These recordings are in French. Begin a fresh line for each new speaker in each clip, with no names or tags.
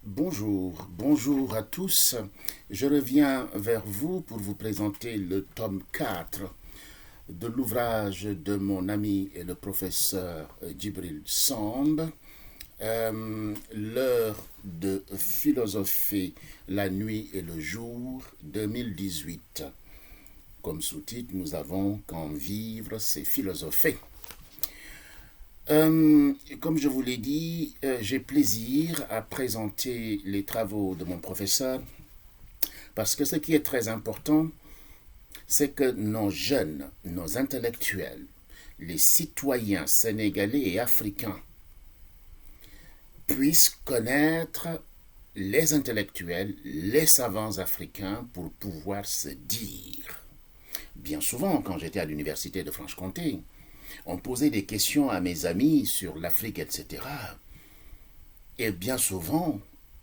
Bonjour à tous. Je reviens vers vous pour vous présenter le tome 4 de l'ouvrage de mon ami et le professeur Djibril Samb, L'heure de philosopher la nuit et le jour 2018. Comme sous-titre, nous avons Quand vivre, c'est philosopher. Comme je vous l'ai dit, j'ai plaisir à présenter les travaux de mon professeur parce que ce qui est très important, c'est que nos jeunes, nos intellectuels, les citoyens sénégalais et africains puissent connaître les intellectuels, les savants africains pour pouvoir se dire. Bien souvent, quand j'étais à l'université de Franche-Comté, on posait des questions à mes amis sur l'Afrique, etc. Et bien souvent,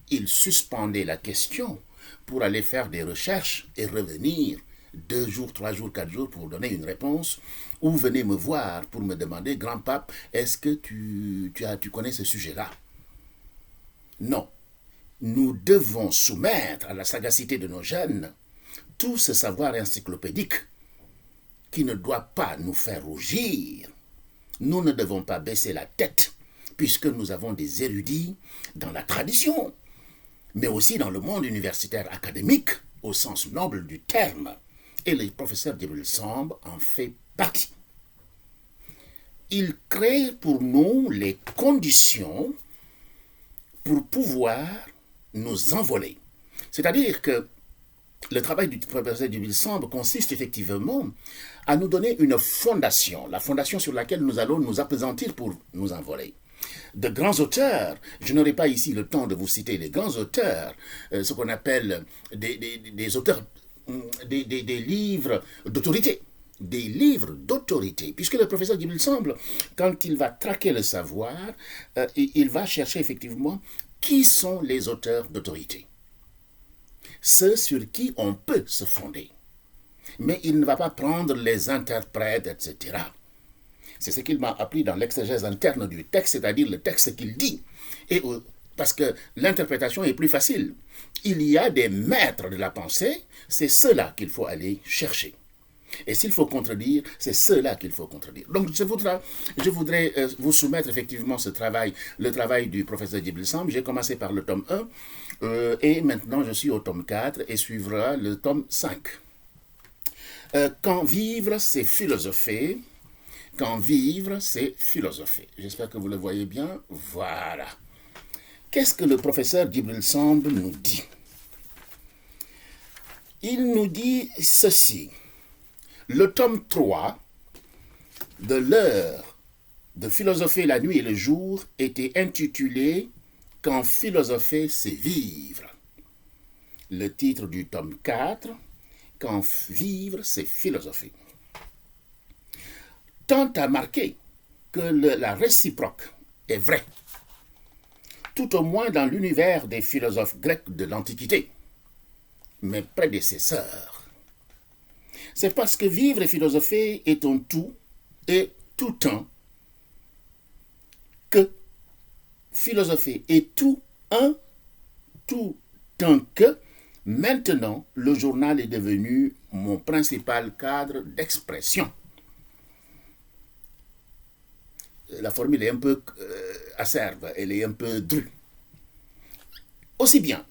ils suspendaient la question pour aller faire des recherches et revenir 2 jours, 3 jours, 4 jours pour donner une réponse, ou venez me voir pour me demander, grand-pape, est-ce que tu connais ce sujet-là? Non. Nous devons soumettre à la sagacité de nos jeunes tout ce savoir encyclopédique qui ne doit pas nous faire rougir. Nous ne devons pas baisser la tête, puisque nous avons des érudits dans la tradition, mais aussi dans le monde universitaire académique, au sens noble du terme. Et le professeur Djibril Samb en fait partie. Il crée pour nous les conditions pour pouvoir nous envoler. C'est-à-dire que le travail du professeur Djibril Samb consiste effectivement à nous donner une fondation, la fondation sur laquelle nous allons nous appesantir pour nous envoler. De grands auteurs, je n'aurai pas ici le temps de vous citer les grands auteurs, ce qu'on appelle des auteurs, des livres d'autorité. Des livres d'autorité, puisque le professeur Djibril Samb, quand il va traquer le savoir, il va chercher effectivement qui sont les auteurs d'autorité. Ceux sur qui on peut se fonder. Mais il ne va pas prendre les interprètes, etc. C'est ce qu'il m'a appris dans l'exégèse interne du texte, c'est-à-dire le texte qu'il dit. Et parce que l'interprétation est plus facile. Il y a des maîtres de la pensée, c'est ceux-là qu'il faut aller chercher. Et s'il faut contredire, c'est ceux-là qu'il faut contredire. Donc je voudrais vous soumettre effectivement ce travail, le travail du professeur Djibril Samb. J'ai commencé par le tome 1 et maintenant je suis au tome 4 et suivra le tome 5. Quand vivre, c'est philosopher. Quand vivre, c'est philosopher. J'espère que vous le voyez bien. Voilà. Qu'est-ce que le professeur Djibril Samb nous dit? Il nous dit ceci. Le tome 3 de l'heure de philosopher la nuit et le jour était intitulé « Quand philosopher, c'est vivre ». Le titre du tome 4 « Quand vivre, c'est philosopher ». Tend à marquer que la réciproque est vraie, tout au moins dans l'univers des philosophes grecs de l'Antiquité, mes prédécesseurs. C'est parce que vivre et philosopher est un tout et tout un que philosopher est tout un que maintenant le journal est devenu mon principal cadre d'expression. La formule est un peu acerbe, elle est un peu drue. Aussi bien,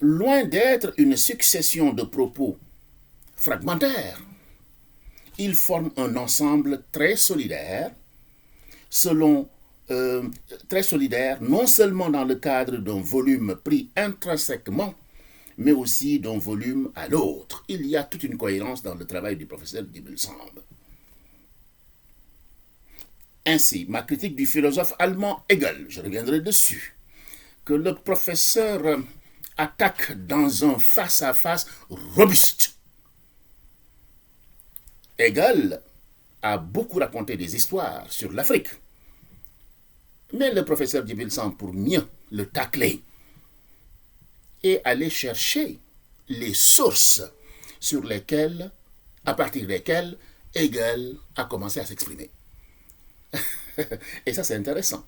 loin d'être une succession de propos fragmentaires, ils forment un ensemble très solidaire, très solidaire non seulement dans le cadre d'un volume pris intrinsèquement, mais aussi d'un volume à l'autre. Il y a toute une cohérence dans le travail du professeur Djibril Samb. Ainsi, ma critique du philosophe allemand Hegel, je reviendrai dessus, que le professeur attaque dans un face-à-face robuste. Hegel a beaucoup raconté des histoires sur l'Afrique. Mais le professeur Djibril Samb, pour mieux le tacler, et aller chercher les sources sur lesquelles, à partir desquelles, Hegel a commencé à s'exprimer. Et ça, c'est intéressant.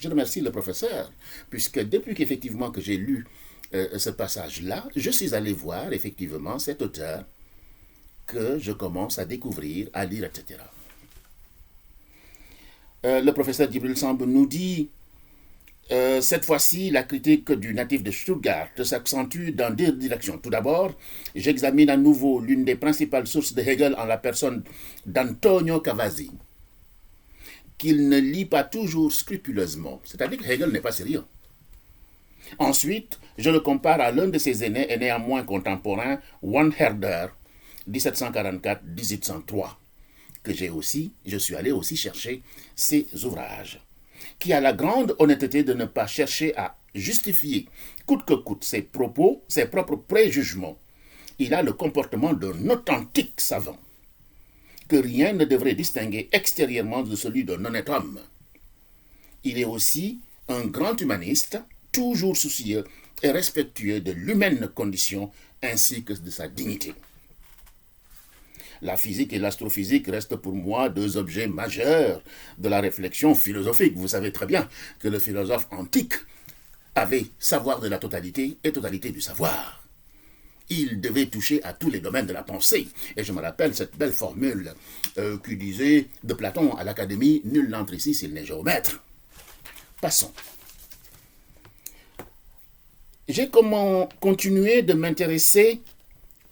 Je remercie le professeur, puisque depuis qu'effectivement que j'ai lu ce passage-là, je suis allé voir effectivement cet auteur que je commence à découvrir, à lire, etc. Le professeur Djibril Samb nous dit cette fois-ci, la critique du natif de Stuttgart s'accentue dans deux directions. Tout d'abord, j'examine à nouveau l'une des principales sources de Hegel en la personne d'Antonio Cavazzi, qu'il ne lit pas toujours scrupuleusement, c'est-à-dire que Hegel n'est pas sérieux. Ensuite, je le compare à l'un de ses aînés et néanmoins contemporain, Juan Herder, 1744-1803, que je suis allé aussi chercher ses ouvrages, qui a la grande honnêteté de ne pas chercher à justifier coûte que coûte ses propos, ses propres préjugements. Il a le comportement d'un authentique savant, que rien ne devrait distinguer extérieurement de celui d'un honnête homme. Il est aussi un grand humaniste, toujours soucieux et respectueux de l'humaine condition ainsi que de sa dignité. La physique et l'astrophysique restent pour moi deux objets majeurs de la réflexion philosophique. Vous savez très bien que le philosophe antique avait savoir de la totalité et totalité du savoir. Il devait toucher à tous les domaines de la pensée. Et je me rappelle cette belle formule qui disait de Platon à l'Académie, nul n'entre ici s'il n'est géomètre. Passons. J'ai continué de m'intéresser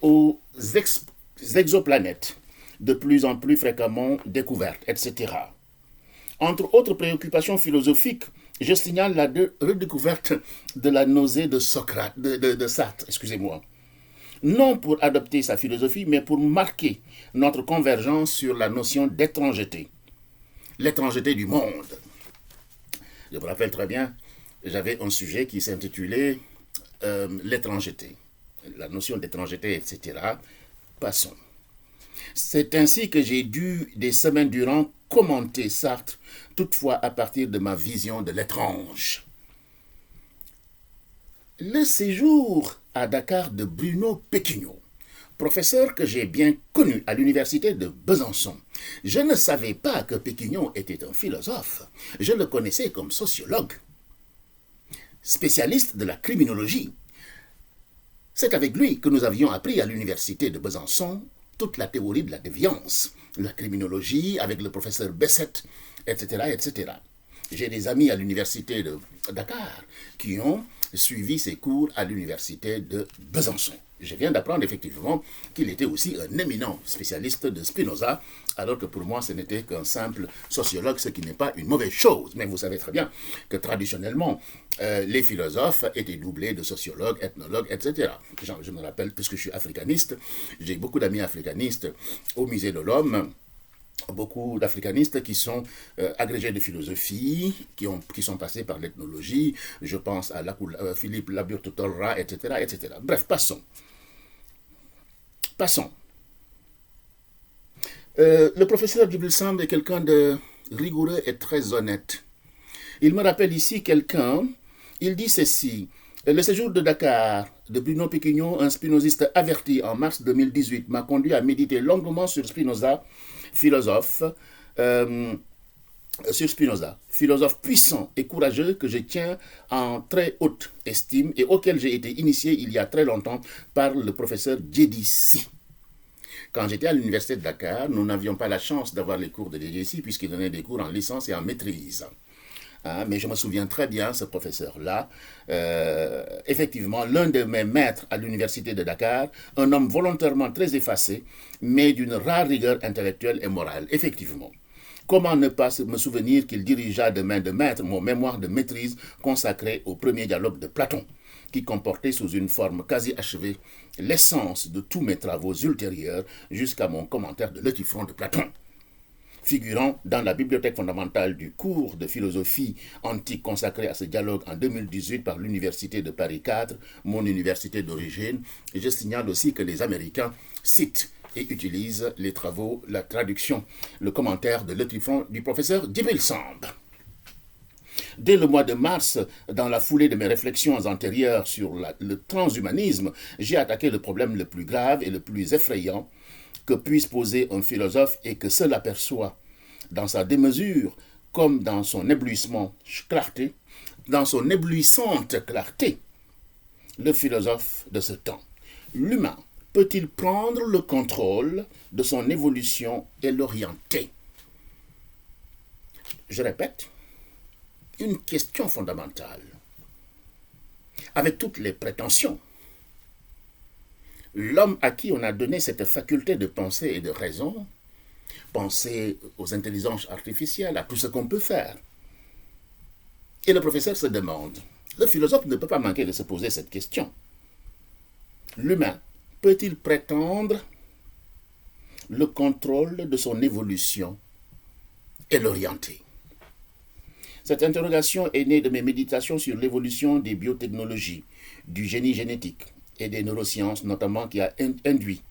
aux exoplanètes, de plus en plus fréquemment découvertes, etc. Entre autres préoccupations philosophiques, je signale la redécouverte de la nausée de Socrate, de Sartre, excusez-moi. Non pour adopter sa philosophie, mais pour marquer notre convergence sur la notion d'étrangeté. L'étrangeté du monde. Je me rappelle très bien, j'avais un sujet qui s'intitulait l'étrangeté. La notion d'étrangeté, etc. Passons. C'est ainsi que j'ai dû, des semaines durant, commenter Sartre, toutefois à partir de ma vision de l'étrange. Le séjour à Dakar de Bruno Péquignot, professeur que j'ai bien connu à l'université de Besançon. Je ne savais pas que Péquignot était un philosophe. Je le connaissais comme sociologue, spécialiste de la criminologie. C'est avec lui que nous avions appris à l'université de Besançon toute la théorie de la déviance, la criminologie avec le professeur Besset, etc., etc. J'ai des amis à l'université de Dakar qui ont suivi ses cours à l'université de Besançon. Je viens d'apprendre effectivement qu'il était aussi un éminent spécialiste de Spinoza, alors que pour moi ce n'était qu'un simple sociologue, ce qui n'est pas une mauvaise chose. Mais vous savez très bien que traditionnellement, les philosophes étaient doublés de sociologues, ethnologues, etc. Je me rappelle, puisque je suis africaniste, j'ai beaucoup d'amis africanistes au Musée de l'Homme, beaucoup d'africanistes qui sont agrégés de philosophie, qui sont passés par l'ethnologie. Je pense à Philippe Laburto-Torra, etc., etc. Bref, passons. Le professeur Djibril Samb est quelqu'un de rigoureux et très honnête. Il me rappelle ici quelqu'un, il dit ceci: le séjour de Dakar de Bruno Péquignot, un spinoziste averti en mars 2018, m'a conduit à méditer longuement sur Spinoza, philosophe puissant et courageux que je tiens en très haute estime et auquel j'ai été initié il y a très longtemps par le professeur Djedissi. Quand j'étais à l'université de Dakar, nous n'avions pas la chance d'avoir les cours de Djedissi puisqu'il donnait des cours en licence et en maîtrise. Mais je me souviens très bien, ce professeur-là, effectivement, l'un de mes maîtres à l'université de Dakar, un homme volontairement très effacé, mais d'une rare rigueur intellectuelle et morale, effectivement. Comment ne pas me souvenir qu'il dirigea de main de maître mon mémoire de maîtrise consacré au premier dialogue de Platon, qui comportait sous une forme quasi achevée l'essence de tous mes travaux ultérieurs jusqu'à mon commentaire de l'Eutyphron de Platon, figurant dans la bibliothèque fondamentale du cours de philosophie antique consacré à ce dialogue en 2018 par l'université de Paris 4, mon université d'origine. Et je signale aussi que les Américains citent et utilisent les travaux, la traduction, le commentaire de l'Eutyphron du professeur Djibril Samb. Dès le mois de mars, dans la foulée de mes réflexions antérieures sur le transhumanisme, j'ai attaqué le problème le plus grave et le plus effrayant que puisse poser un philosophe et que seul aperçoit dans sa démesure comme dans son éblouissement clarté, dans son éblouissante clarté, le philosophe de ce temps. L'humain peut-il prendre le contrôle de son évolution et l'orienter? Je répète, une question fondamentale. Avec toutes les prétentions, l'homme à qui on a donné cette faculté de penser et de raison, penser aux intelligences artificielles, à tout ce qu'on peut faire. Et le professeur se demande, le philosophe ne peut pas manquer de se poser cette question. L'humain peut-il prétendre le contrôle de son évolution et l'orienter? Cette interrogation est née de mes méditations sur l'évolution des biotechnologies, du génie génétique et des neurosciences, notamment qui a induit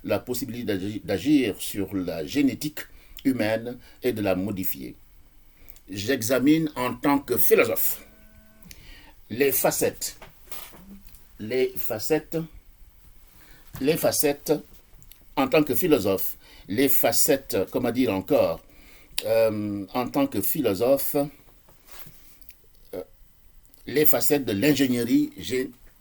la possibilité d'agir sur la génétique humaine et de la modifier. J'examine en tant que philosophe les facettes, en tant que philosophe, les facettes, comment dire encore, en tant que philosophe, les facettes de l'ingénierie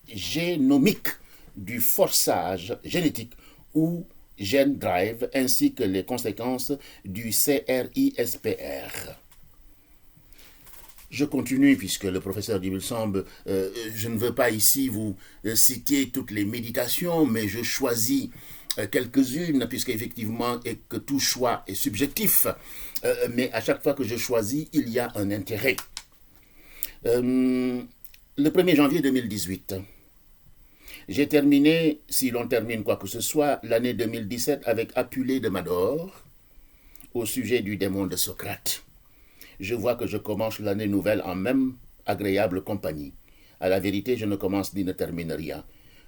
génomique, du forçage génétique ou gene drive, ainsi que les conséquences du CRISPR. Je continue puisque le professeur Djibril Samb, je ne veux pas ici vous citer toutes les méditations, mais je choisis quelques-unes, puisqu'effectivement, et que tout choix est subjectif, mais à chaque fois que je choisis, il y a un intérêt. Le 1er janvier 2018, j'ai terminé, si l'on termine quoi que ce soit, l'année 2017 avec Apulée de Mador, au sujet du démon de Socrate. Je vois que je commence l'année nouvelle en même agréable compagnie. À la vérité, je ne commence ni ne termine rien.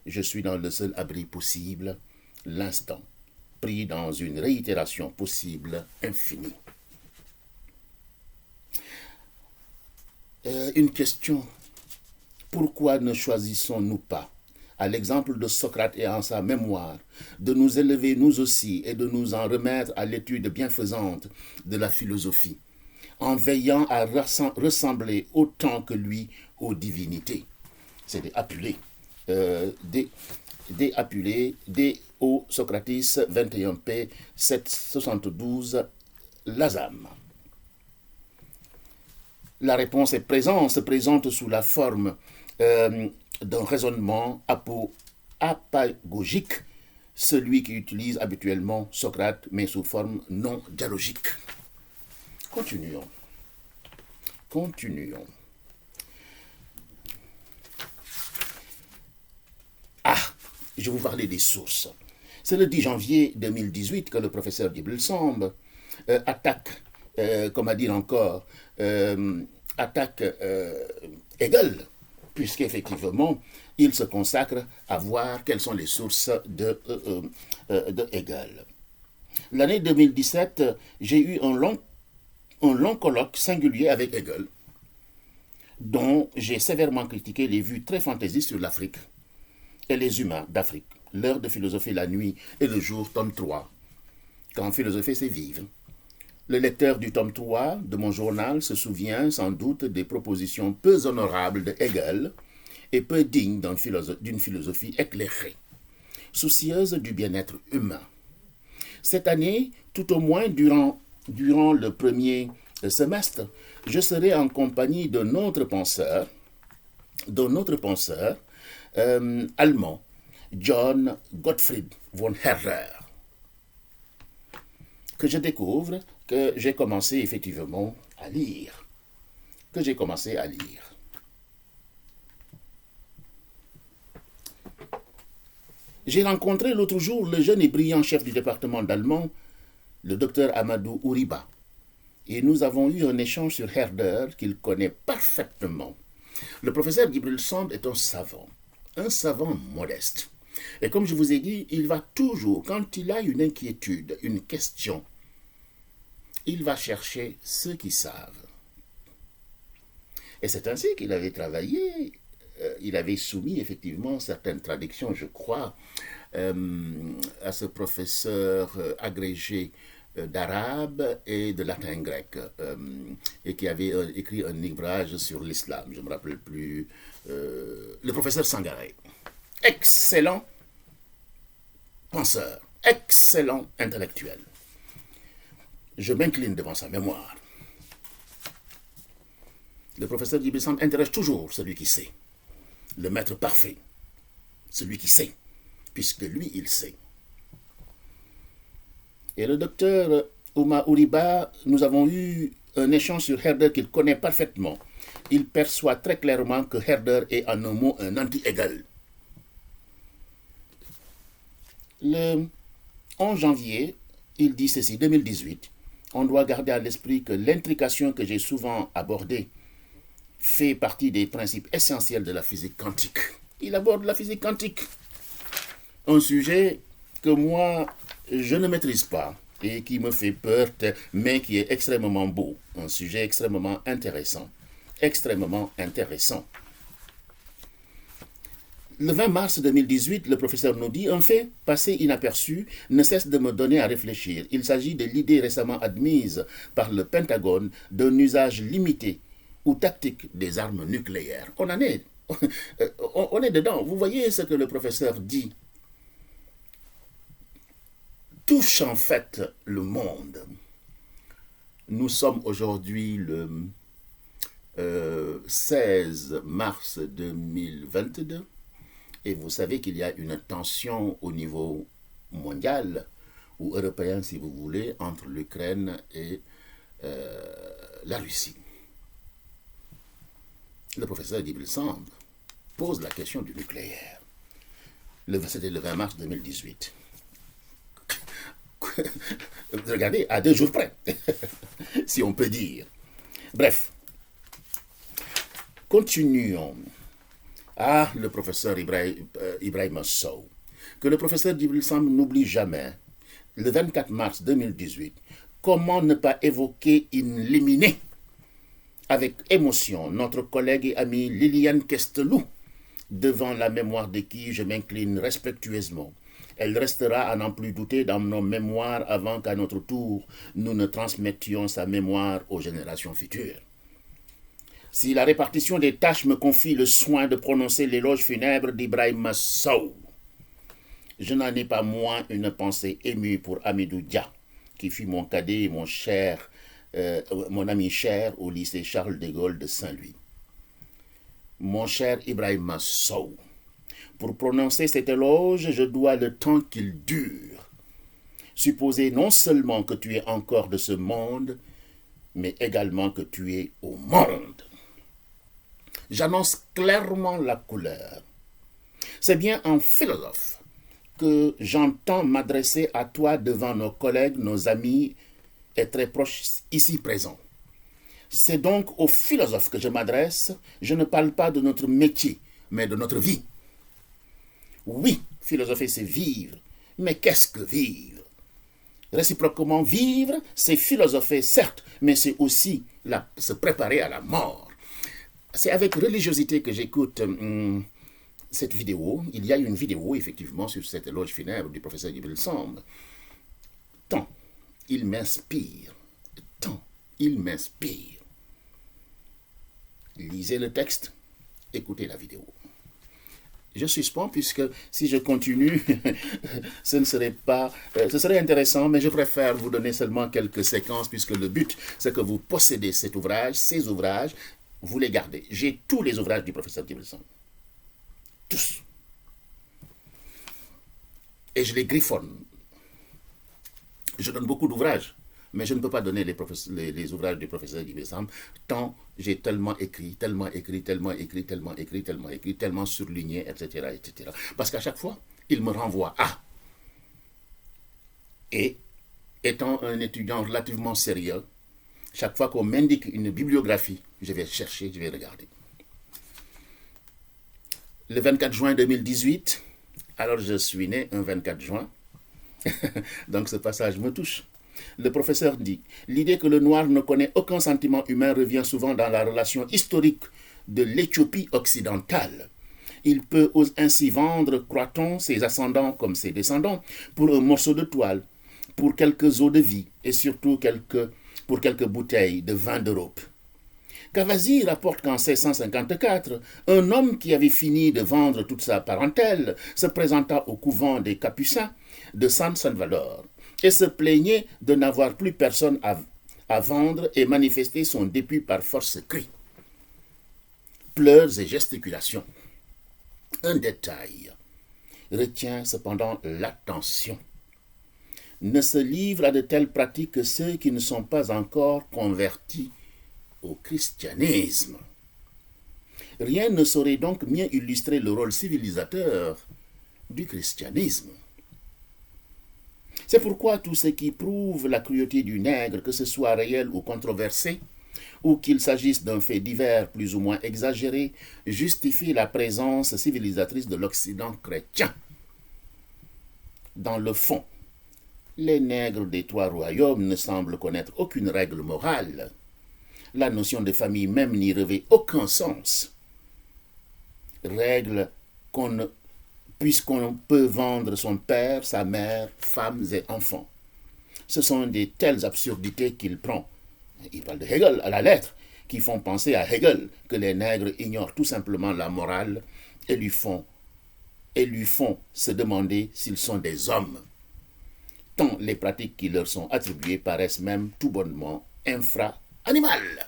Je suis dans le seul abri possible, l'instant, pris dans une réitération possible infinie. Une question. Pourquoi ne choisissons-nous pas, à l'exemple de Socrate et en sa mémoire, de nous élever nous aussi et de nous en remettre à l'étude bienfaisante de la philosophie, en veillant à ressembler autant que lui aux divinités? C'est des Apulées. Des Apulées, des O Socratis 21p 772 Lazam. La réponse est présente, se présente sous la forme d'un raisonnement apagogique, celui qui utilise habituellement Socrate, mais sous forme non dialogique. Continuons. Je vous parlais des sources. C'est le 10 janvier 2018 que le professeur Djibril Samb attaque, Hegel, puisqu'effectivement, il se consacre à voir quelles sont les sources de Hegel. L'année 2017, j'ai eu un long colloque singulier avec Hegel, dont j'ai sévèrement critiqué les vues très fantaisistes sur l'Afrique et les humains d'Afrique. L'heure de philosopher la nuit et le jour, tome 3. Quand philosopher, c'est vivre. Le lecteur du tome 3 de mon journal se souvient sans doute des propositions peu honorables de Hegel et peu dignes d'une philosophie éclairée, soucieuse du bien-être humain. Cette année, tout au moins durant le premier semestre, je serai en compagnie d'un autre penseur allemand, John Gottfried von Herder, que je découvre, que j'ai commencé effectivement à lire. J'ai rencontré l'autre jour le jeune et brillant chef du département d'allemand, le docteur Amadou Ouriba, et nous avons eu un échange sur Herder qu'il connaît parfaitement. Le professeur Djibril Samb est un savant modeste. Et comme je vous ai dit, il va toujours, quand il a une inquiétude, une question, il va chercher ceux qui savent. Et c'est ainsi qu'il avait travaillé. Il avait soumis effectivement certaines traductions, je crois, à ce professeur agrégé d'arabe et de latin grec, et qui avait écrit un ouvrage sur l'islam, je ne me rappelle plus, le professeur Sangaré. Excellent penseur, excellent intellectuel. Je m'incline devant sa mémoire. Le professeur Djibril Samb intéresse toujours celui qui sait, le maître parfait, celui qui sait, puisque lui, il sait. Et le docteur Ouma Ouriba, nous avons eu un échange sur Herder qu'il connaît parfaitement. Il perçoit très clairement que Herder est en un mot un anti-égal. Le 11 janvier, il dit ceci, 2018, on doit garder à l'esprit que l'intrication que j'ai souvent abordée fait partie des principes essentiels de la physique quantique. Il aborde la physique quantique, un sujet que moi, je ne maîtrise pas et qui me fait peur, mais qui est extrêmement beau, un sujet extrêmement intéressant, extrêmement intéressant. Le 20 mars 2018, le professeur nous dit « Un fait passé inaperçu ne cesse de me donner à réfléchir. Il s'agit de l'idée récemment admise par le Pentagone d'un usage limité ou tactique des armes nucléaires. » On en est, on est dedans. Vous voyez ce que le professeur dit touche en fait le monde. Nous sommes aujourd'hui le 16 mars 2022 et vous savez qu'il y a une tension au niveau mondial ou européen si vous voulez entre l'Ukraine et la Russie. Le professeur Djibril Samb pose la question du nucléaire. C'était le 20 mars 2018. Regardez, à 2 jours près, si on peut dire. Bref, continuons. Ah, le professeur Ibrahima Sow, que le professeur Djibril Samb n'oublie jamais, le 24 mars 2018, comment ne pas évoquer in limine avec émotion notre collègue et amie Liliane Kestelou, devant la mémoire de qui je m'incline respectueusement. Elle restera à n'en plus douter dans nos mémoires avant qu'à notre tour, nous ne transmettions sa mémoire aux générations futures. Si la répartition des tâches me confie le soin de prononcer l'éloge funèbre d'Ibrahima Sow, je n'en ai pas moins une pensée émue pour Amidou Dia, qui fut mon cadet et mon ami cher au lycée Charles de Gaulle de Saint-Louis. Mon cher Ibrahima Sow, pour prononcer cet éloge, je dois le temps qu'il dure. Supposer non seulement que tu es encore de ce monde, mais également que tu es au monde. J'annonce clairement la couleur. C'est bien en philosophe que j'entends m'adresser à toi devant nos collègues, nos amis et très proches ici présents. C'est donc aux philosophes que je m'adresse. Je ne parle pas de notre métier, mais de notre vie. Oui, philosopher, c'est vivre. Mais qu'est-ce que vivre? Réciproquement, vivre, c'est philosopher, certes, mais c'est aussi se préparer à la mort. C'est avec religiosité que j'écoute cette vidéo. Il y a une vidéo, effectivement, sur cette éloge funèbre du professeur Djibril Samb. Tant il m'inspire, tant il m'inspire. Lisez le texte, écoutez la vidéo. Je suspends puisque si je continue, ce serait intéressant, mais je préfère vous donner seulement quelques séquences puisque le but, c'est que vous possédez cet ouvrage, ces ouvrages, vous les gardez. J'ai tous les ouvrages du professeur Djibril Samb. Tous. Et je les griffonne. Je donne beaucoup d'ouvrages, mais je ne peux pas donner les ouvrages du professeur Djibril Samb, tant j'ai tellement écrit, tellement surligné, etc., etc. Parce qu'à chaque fois, il me renvoie à. Et étant un étudiant relativement sérieux, chaque fois qu'on m'indique une bibliographie, je vais chercher, je vais regarder. Le 24 juin 2018, alors je suis né un 24 juin, donc ce passage me touche. Le professeur dit « L'idée que le noir ne connaît aucun sentiment humain revient souvent dans la relation historique de l'Éthiopie occidentale. Il peut ainsi vendre, croit-on, ses ascendants comme ses descendants pour un morceau de toile. pour quelques eaux de vie et surtout pour quelques bouteilles de vin d'Europe. Cavazzi rapporte qu'en 1654, un homme qui avait fini de vendre toute sa parentèle se présenta au couvent des Capucins de San Salvador et se plaignait de n'avoir plus personne à vendre et manifestait son dépit par force cris, pleurs et gesticulations. Un détail retient cependant l'attention. Ne se livrent à de telles pratiques que ceux qui ne sont pas encore convertis au christianisme. Rien ne saurait donc mieux illustrer le rôle civilisateur du christianisme. C'est pourquoi tout ce qui prouve la cruauté du nègre, que ce soit réel ou controversé, ou qu'il s'agisse d'un fait divers plus ou moins exagéré, justifie la présence civilisatrice de l'Occident chrétien. Dans le fond, les nègres des trois royaumes ne semblent connaître aucune règle morale. La notion de famille même n'y revêt aucun sens. Règle puisqu'on peut vendre son père, sa mère, femmes et enfants. Ce sont de telles absurdités qu'il prend. Il parle de Hegel à la lettre, qui font penser à Hegel que les nègres ignorent tout simplement la morale et lui font se demander s'ils sont des hommes. Tant les pratiques qui leur sont attribuées paraissent même tout bonnement infra-animales.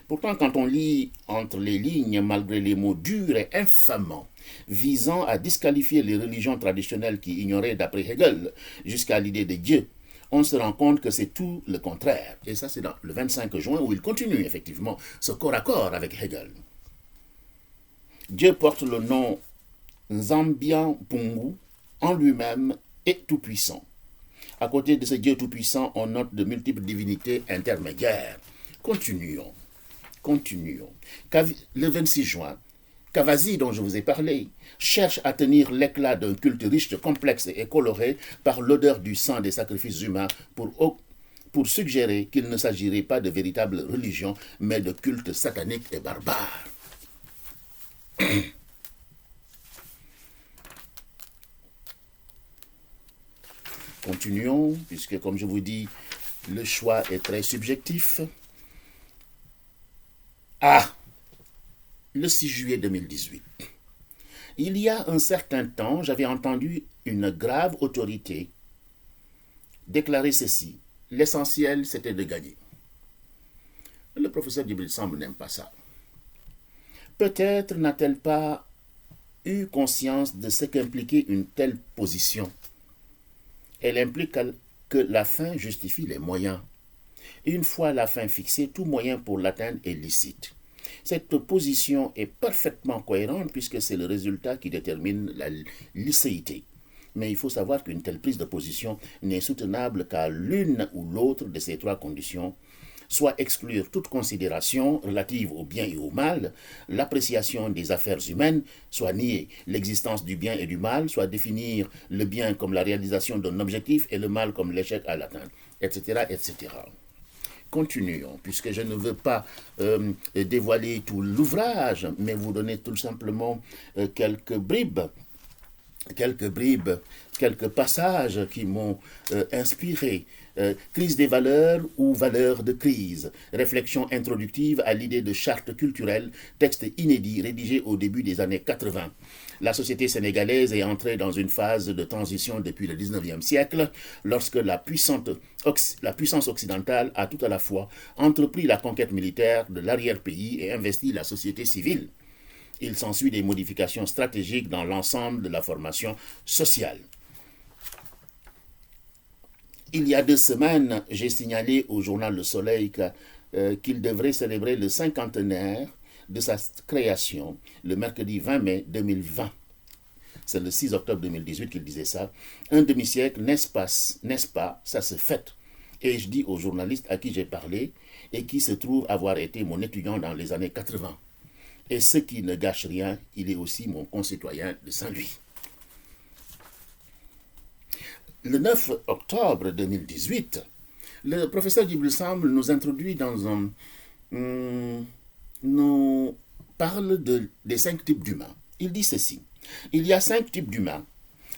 Pourtant, quand on lit entre les lignes, malgré les mots durs et infamants, visant à disqualifier les religions traditionnelles qui ignoraient, d'après Hegel, jusqu'à l'idée de Dieu, on se rend compte que c'est tout le contraire. Et ça, c'est dans le 25 juin où il continue effectivement ce corps à corps avec Hegel. Dieu porte le nom Zambian Pungu, en lui-même est tout-puissant. À côté de ce Dieu tout-puissant, on note de multiples divinités intermédiaires. Continuons. Le 26 juin, Cavazzi, dont je vous ai parlé, cherche à tenir l'éclat d'un culte riche, complexe et coloré par l'odeur du sang des sacrifices humains pour suggérer qu'il ne s'agirait pas de véritable religion, mais de culte satanique et barbare. Continuons, puisque comme je vous dis, le choix est très subjectif. Le 6 juillet 2018. Il y a un certain temps, j'avais entendu une grave autorité déclarer ceci. L'essentiel, c'était de gagner. Le professeur Djibril Samb n'aime pas ça. Peut-être n'a-t-elle pas eu conscience de ce qu'impliquait une telle position. Elle implique que la fin justifie les moyens. Une fois la fin fixée, tout moyen pour l'atteindre est licite. Cette position est parfaitement cohérente puisque c'est le résultat qui détermine la licéité. Mais il faut savoir qu'une telle prise de position n'est soutenable qu'à l'une ou l'autre de ces trois conditions, soit exclure toute considération relative au bien et au mal, l'appréciation des affaires humaines, soit nier l'existence du bien et du mal, soit définir le bien comme la réalisation d'un objectif et le mal comme l'échec à l'atteindre, etc., etc. Continuons, puisque je ne veux pas dévoiler tout l'ouvrage, mais vous donner tout simplement quelques bribes, quelques passages qui m'ont inspiré. Crise des valeurs ou valeurs de crise. Réflexion introductive à l'idée de charte culturelle, texte inédit rédigé au début des années 80. La société sénégalaise est entrée dans une phase de transition depuis le 19e siècle, lorsque la puissance occidentale a tout à la fois entrepris la conquête militaire de l'arrière-pays et investi la société civile. Il s'ensuit des modifications stratégiques dans l'ensemble de la formation sociale. Il y a 2 semaines, j'ai signalé au journal Le Soleil qu'il devrait célébrer le cinquantenaire de sa création le mercredi 20 mai 2020. C'est le 6 octobre 2018 qu'il disait ça. Un demi-siècle, n'est-ce pas, ça se fête. Et je dis aux journalistes à qui j'ai parlé et qui se trouve avoir été mon étudiant dans les années 80. Et ce qui ne gâche rien, il est aussi mon concitoyen de Saint-Louis. Le 9 octobre 2018, le professeur Djibril Samb nous introduit nous parle des 5 types d'humains. Il dit ceci. Il y a 5 types d'humains.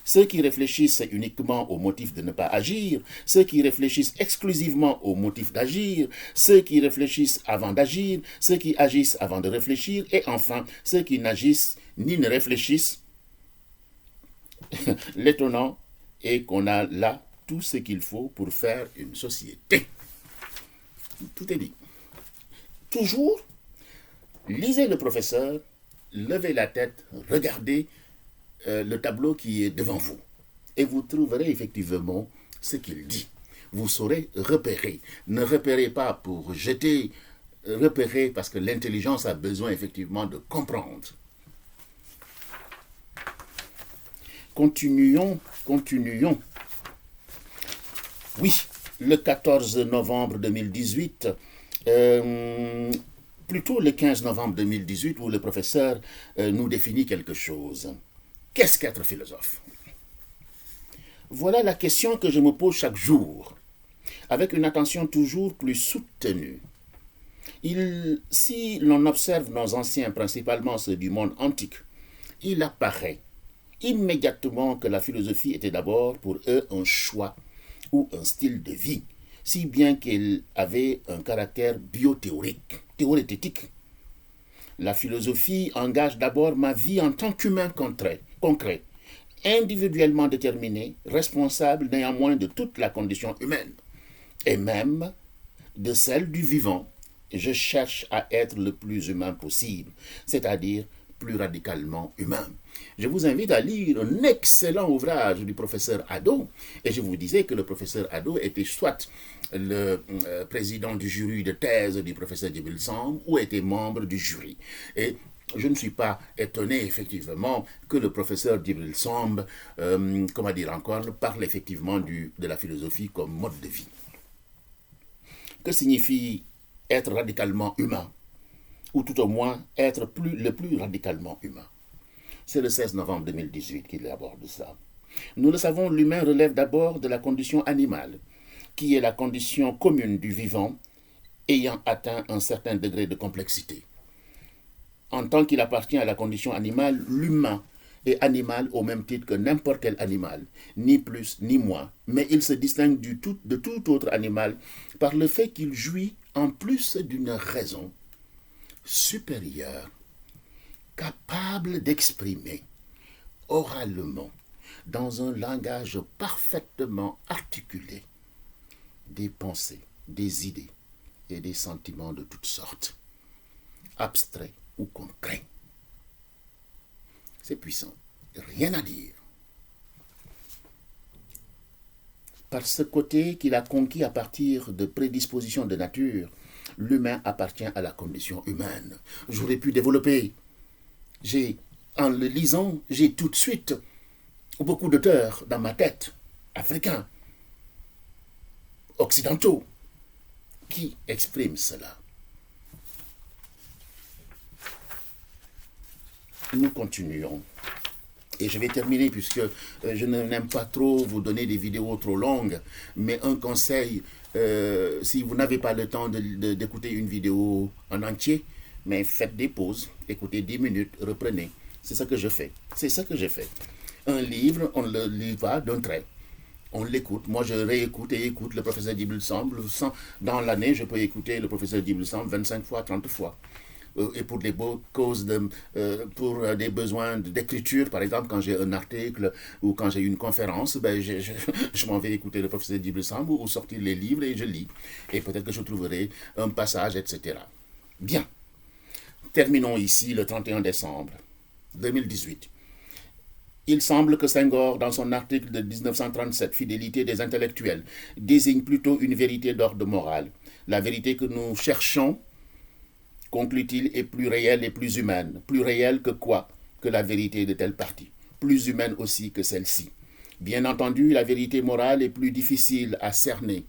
ceux qui réfléchissent uniquement au motif de ne pas agir, ceux qui réfléchissent exclusivement au motif d'agir, ceux qui réfléchissent avant d'agir, ceux qui agissent avant de réfléchir, et enfin ceux qui n'agissent ni ne réfléchissent. L'étonnant est qu'on a là tout ce qu'il faut pour faire une société. Tout est dit. Toujours, lisez le professeur, levez la tête, regardez le tableau qui est devant vous. Et vous trouverez effectivement ce qu'il dit. Vous saurez repérer. Ne repérez pas pour jeter, repérez parce que l'intelligence a besoin effectivement de comprendre. Continuons. Oui, le 14 novembre 2018, plutôt le 15 novembre 2018, où le professeur nous définit quelque chose. Qu'est-ce qu'être philosophe? Voilà la question que je me pose chaque jour, avec une attention toujours plus soutenue. Si l'on observe nos anciens, principalement ceux du monde antique, il apparaît immédiatement que la philosophie était d'abord pour eux un choix ou un style de vie, si bien qu'elle avait un caractère biothéorique, théorétique. La philosophie engage d'abord ma vie en tant qu'humain concret, individuellement déterminé, responsable néanmoins de toute la condition humaine, et même de celle du vivant. Je cherche à être le plus humain possible, c'est-à-dire plus radicalement humain. Je vous invite à lire un excellent ouvrage du professeur Hadot, et je vous disais que le professeur Hadot était soit le président du jury de thèse du professeur Djibril Samb ou était membre du jury. Et je ne suis pas étonné effectivement que le professeur Djibril Samb, parle effectivement de la philosophie comme mode de vie. Que signifie être radicalement humain, ou tout au moins être le plus radicalement humain? C'est le 16 novembre 2018 qu'il aborde ça. Nous le savons, l'humain relève d'abord de la condition animale, qui est la condition commune du vivant ayant atteint un certain degré de complexité. En tant qu'il appartient à la condition animale, l'humain est animal au même titre que n'importe quel animal, ni plus ni moins, mais il se distingue de tout autre animal par le fait qu'il jouit en plus d'une raison supérieure, capable d'exprimer oralement, dans un langage parfaitement articulé, des pensées, des idées et des sentiments de toutes sortes, abstraits ou concrets. C'est puissant, rien à dire. Par ce côté qu'il a conquis à partir de prédispositions de nature, l'humain appartient à la condition humaine. J'aurais pu développer. En le lisant, j'ai tout de suite beaucoup d'auteurs dans ma tête, africains, occidentaux, qui expriment cela. Nous continuons. Et je vais terminer puisque je n'aime pas trop vous donner des vidéos trop longues, mais un conseil, si vous n'avez pas le temps d'écouter une vidéo en entier, mais faites des pauses, écoutez 10 minutes, reprenez. C'est ça que je fais. C'est ça que j'ai fait. Un livre, on ne le lit pas d'un trait. On l'écoute. Moi, je réécoute et écoute le professeur Djibril Samb. Dans l'année, je peux écouter le professeur Djibril Samb 25 fois, 30 fois. Et pour des causes pour des besoins d'écriture, par exemple, quand j'ai un article ou quand j'ai une conférence, je m'en vais écouter le professeur Djibril Samb ou sortir les livres et je lis. Et peut-être que je trouverai un passage, etc. Bien. Terminons ici le 31 décembre 2018. Il semble que Senghor, dans son article de 1937, Fidélité des intellectuels, désigne plutôt une vérité d'ordre moral. La vérité que nous cherchons, conclut-il, est plus réelle et plus humaine. Plus réelle que quoi? Que la vérité de telle partie. Plus humaine aussi que celle-ci. Bien entendu, la vérité morale est plus difficile à cerner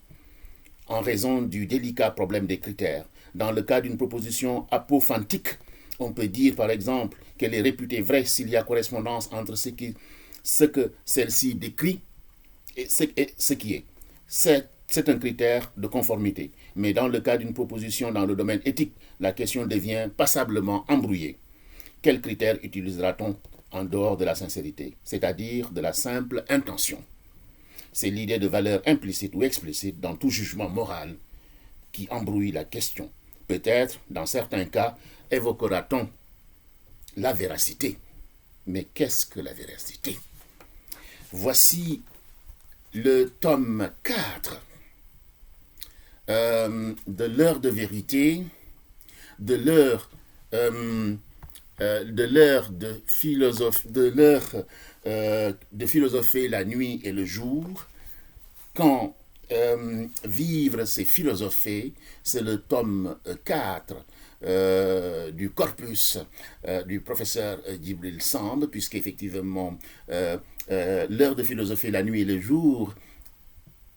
en raison du délicat problème des critères. Dans le cas d'une proposition apophantique, on peut dire par exemple qu'elle est réputée vraie s'il y a correspondance entre ce que celle-ci décrit et ce qui est. C'est un critère de conformité. Mais dans le cas d'une proposition dans le domaine éthique, la question devient passablement embrouillée. Quel critère utilisera-t-on en dehors de la sincérité, c'est-à-dire de la simple intention. C'est l'idée de valeur implicite ou explicite dans tout jugement moral qui embrouille la question. Peut-être, dans certains cas, évoquera-t-on la véracité. Mais qu'est-ce que la véracité? Voici le tome 4 de l'heure de vérité, de l'heure de philosopher la nuit et le jour. Quand vivre c'est philosopher, c'est le tome 4 du corpus du professeur Djibril Samb, puisqu'effectivement l'heure de philosopher la nuit et le jour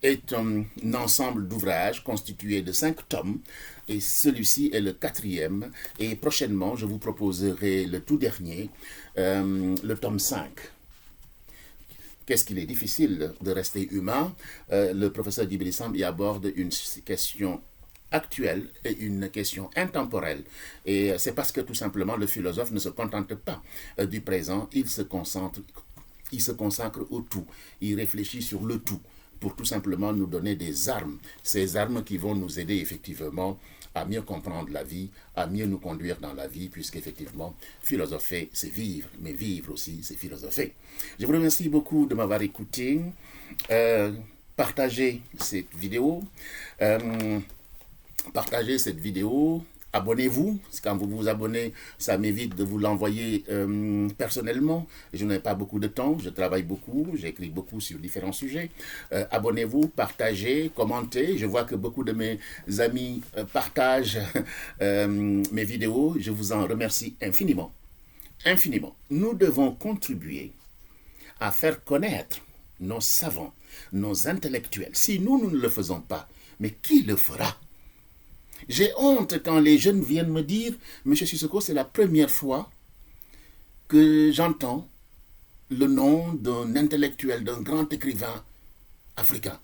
est un ensemble d'ouvrages constitué de 5 tomes, et celui-ci est le 4e, et prochainement je vous proposerai le tout dernier, le tome 5. Qu'est-ce qu'il est difficile de rester humain? Le professeur Djibril Samb y aborde une question actuelle et une question intemporelle. Et c'est parce que tout simplement le philosophe ne se contente pas du présent, il se consacre au tout, il réfléchit sur le tout, pour tout simplement nous donner des armes, ces armes qui vont nous aider effectivement à mieux comprendre la vie, à mieux nous conduire dans la vie, puisqu'effectivement, philosopher, c'est vivre, mais vivre aussi, c'est philosopher. Je vous remercie beaucoup de m'avoir écouté. Partagez cette vidéo. Abonnez-vous. Quand vous vous abonnez, ça m'évite de vous l'envoyer personnellement. Je n'ai pas beaucoup de temps, je travaille beaucoup, j'écris beaucoup sur différents sujets. Abonnez-vous, partagez, commentez. Je vois que beaucoup de mes amis partagent mes vidéos. Je vous en remercie infiniment. Infiniment. Nous devons contribuer à faire connaître nos savants, nos intellectuels. Si nous ne le faisons pas, mais qui le fera? J'ai honte quand les jeunes viennent me dire « Monsieur Sissoko, c'est la première fois que j'entends le nom d'un intellectuel, d'un grand écrivain africain.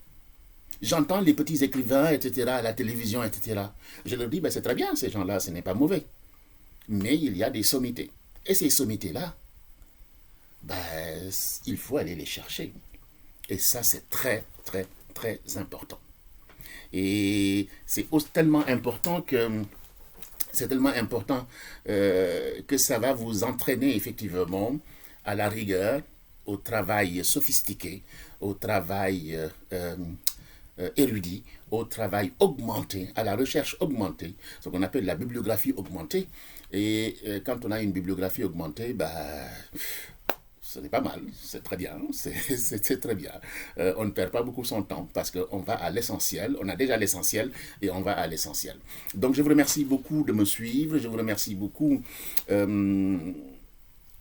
J'entends les petits écrivains, etc., à la télévision, etc. » Je leur dis « C'est très bien, ces gens-là, ce n'est pas mauvais. Mais il y a des sommités. Et ces sommités-là, il faut aller les chercher. Et ça, c'est très, très, très important. Et c'est tellement important que ça va vous entraîner effectivement à la rigueur, au travail sophistiqué, au travail érudit, au travail augmenté, à la recherche augmentée, ce qu'on appelle la bibliographie augmentée. Et quand on a une bibliographie augmentée, ce n'est pas mal, c'est très bien, c'est très bien. On ne perd pas beaucoup son temps parce qu'on va à l'essentiel, on a déjà l'essentiel et on va à l'essentiel. Donc je vous remercie beaucoup de me suivre, je vous remercie beaucoup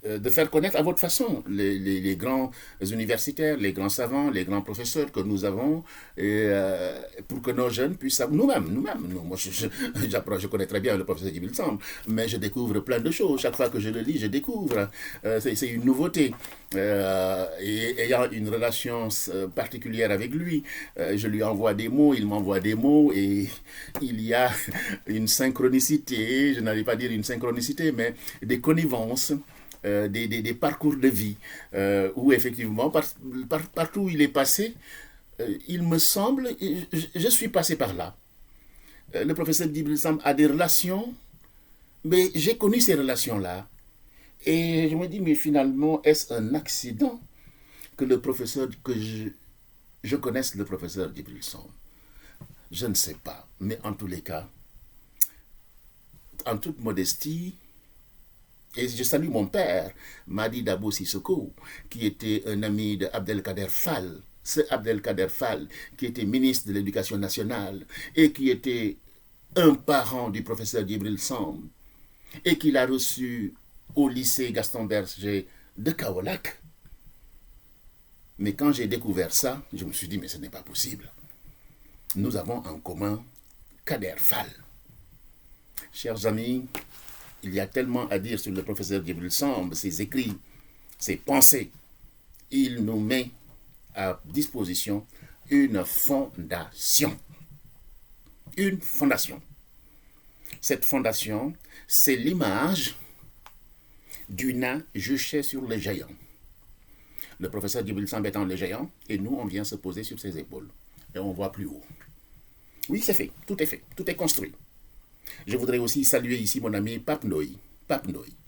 de faire connaître à votre façon les grands universitaires, les grands savants, les grands professeurs que nous avons, et, pour que nos jeunes puissent savoir, moi je connais très bien le professeur Djibril Samb, mais je découvre plein de choses. Chaque fois que je le lis, je découvre. C'est une nouveauté. Et ayant une relation particulière avec lui, je lui envoie des mots, il m'envoie des mots, et il y a une synchronicité, je n'allais pas dire une synchronicité, mais des connivences. Des parcours de vie où effectivement partout où il est passé, il me semble, je suis passé par là. Le professeur Djibril Samb a des relations, mais j'ai connu ces relations-là et je me dis mais finalement est-ce un accident que je connaisse le professeur Djibril Samb? Je ne sais pas, mais en tous les cas, en toute modestie. Et je salue mon père, Madi Dabo Sissoko, qui était un ami de Abdelkader Fall. Ce Abdelkader Fall, qui était ministre de l'Éducation nationale et qui était un parent du professeur Djibril Samb et qu'il a reçu au lycée Gaston Berger de Kaolack. Mais quand j'ai découvert ça, je me suis dit, mais ce n'est pas possible. Nous avons en commun Kader Fall. Chers amis, il y a tellement à dire sur le professeur Djibril Samb, ses écrits, ses pensées. Il nous met à disposition une fondation. Une fondation. Cette fondation, c'est l'image Du nain juché sur le géant. Le professeur Djibril Samb étant le géant, et nous, on vient se poser sur ses épaules. Et on voit plus haut. Oui, c'est fait, tout est construit. Je voudrais aussi saluer ici mon ami Pape Noy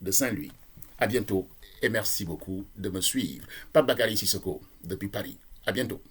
de Saint-Louis. À bientôt et merci beaucoup de me suivre. Pape Bakary Sissoko depuis Paris. À bientôt.